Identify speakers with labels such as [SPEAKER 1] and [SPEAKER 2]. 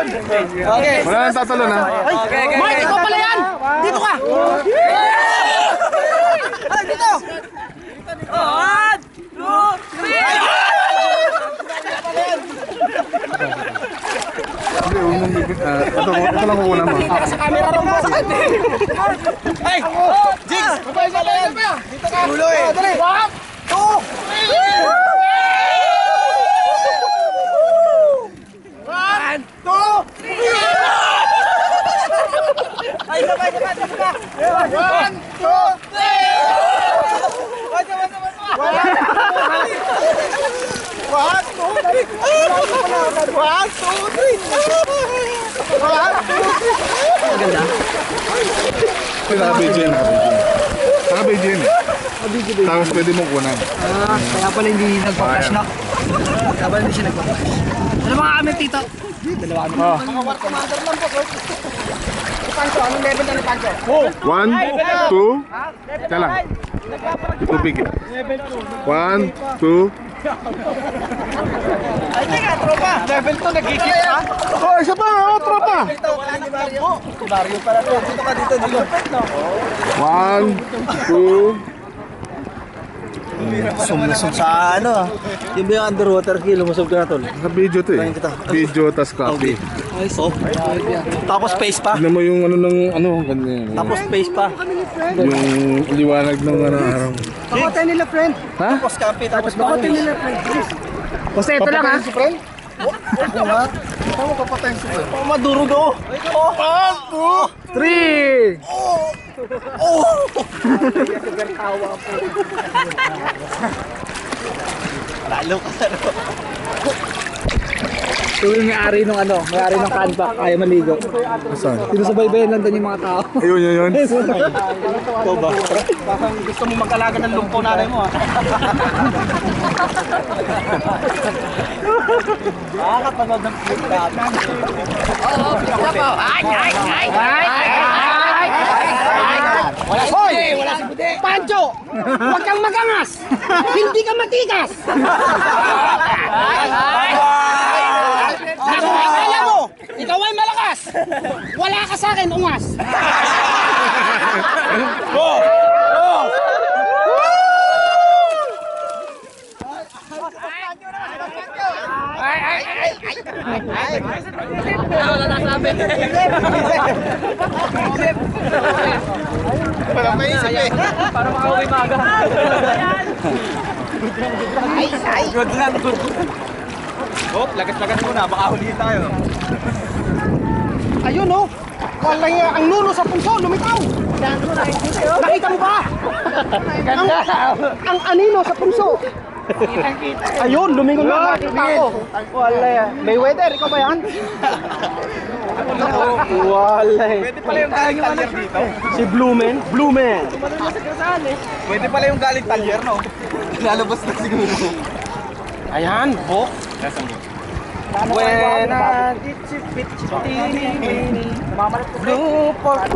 [SPEAKER 1] Okay.
[SPEAKER 2] Wala nang tatalo na.
[SPEAKER 1] Okay.
[SPEAKER 3] Mike, ikaw pala yan! Dito ka! Ay, dito!
[SPEAKER 1] 1, 2, 3!
[SPEAKER 2] Ito lang kukunan mo.
[SPEAKER 3] Sa camera rin mo.
[SPEAKER 1] Ay! Jigs!
[SPEAKER 3] Dito ka!
[SPEAKER 1] Tulo eh!
[SPEAKER 3] Dali! 1, 2, 3!
[SPEAKER 1] Ay, sabay!
[SPEAKER 3] 1, 2, 3!
[SPEAKER 1] Maganda?
[SPEAKER 2] Naka-video yan. Naka-video yan. Tapos pwede mong kunan.
[SPEAKER 3] Kaya pala hindi nagpa-flash na. Kaya pala hindi siya nagpa-flash. Ano mga kami, Tito? Dalawa kami. Mga war commander lang po. Pancho, anong level na ni Pancho?
[SPEAKER 2] 1, 2. Teka lang. Tubig. 1, 2.
[SPEAKER 1] Ay, teka, tropa! Level 2, nagkikip pa?
[SPEAKER 2] Oh, isa pa. Oh, tropa.
[SPEAKER 1] Mario pala to. Dito ka dito.
[SPEAKER 2] 1, 2.
[SPEAKER 1] Sumusog sa ano. Yung ba yung underwater kill, lumusog ka na tol.
[SPEAKER 2] Naka-video to eh. Video, tas copy.
[SPEAKER 1] Tapos space pa.
[SPEAKER 2] Tignan mo yung ano ng ano. Ganyan.
[SPEAKER 1] Tapos space pa.
[SPEAKER 2] Yung liwanag ng ano araw.
[SPEAKER 3] Pakotin nila, friend.
[SPEAKER 2] Ha?
[SPEAKER 1] Tapos copy. Tapos
[SPEAKER 3] Pakotin nila, friend. Basta ito lang, ha?
[SPEAKER 2] Si friend?
[SPEAKER 1] Oh, madurog ako.
[SPEAKER 3] 1, 2, 3!
[SPEAKER 1] Lalo ka sa
[SPEAKER 3] Ito yung may-ari nung ano, may-ari ng canback, kaya maligo.
[SPEAKER 2] Saan?
[SPEAKER 3] Sinusubaybayan lang din yung mga tao.
[SPEAKER 2] Ayun.
[SPEAKER 1] ito ba? Parang gusto mo mag-alaga ng lumpo nanay mo ah. Nakakapanood ng clip natin.
[SPEAKER 3] Hoy! Pancho! Huwag kang magangas! Hindi ka matigas! Akala mo, ikaw ay malakas! Wala ka sa akin, ungas!
[SPEAKER 1] Wala nasabi. Wala maisip eh. Para makauwi maaga. Good lang. Hop, lagas-lagas muna. Baka huliin tayo.
[SPEAKER 3] Ayun oh! Wala ang nuno sa punso, lumitaw! Nakita mo ba? Ang anino sa punso! Ayun, lumingon na nakita ko. Wala yan. Mayweather, ikaw ba yan? Wala eh.
[SPEAKER 1] Pwede pala yung galing talyer dito.
[SPEAKER 3] Si Blumen? Blumen!
[SPEAKER 1] Pwede pala yung galing talyer, no? Lalabas na siguro.
[SPEAKER 3] Ayan, bok.
[SPEAKER 1] Buena.
[SPEAKER 3] Blue pork.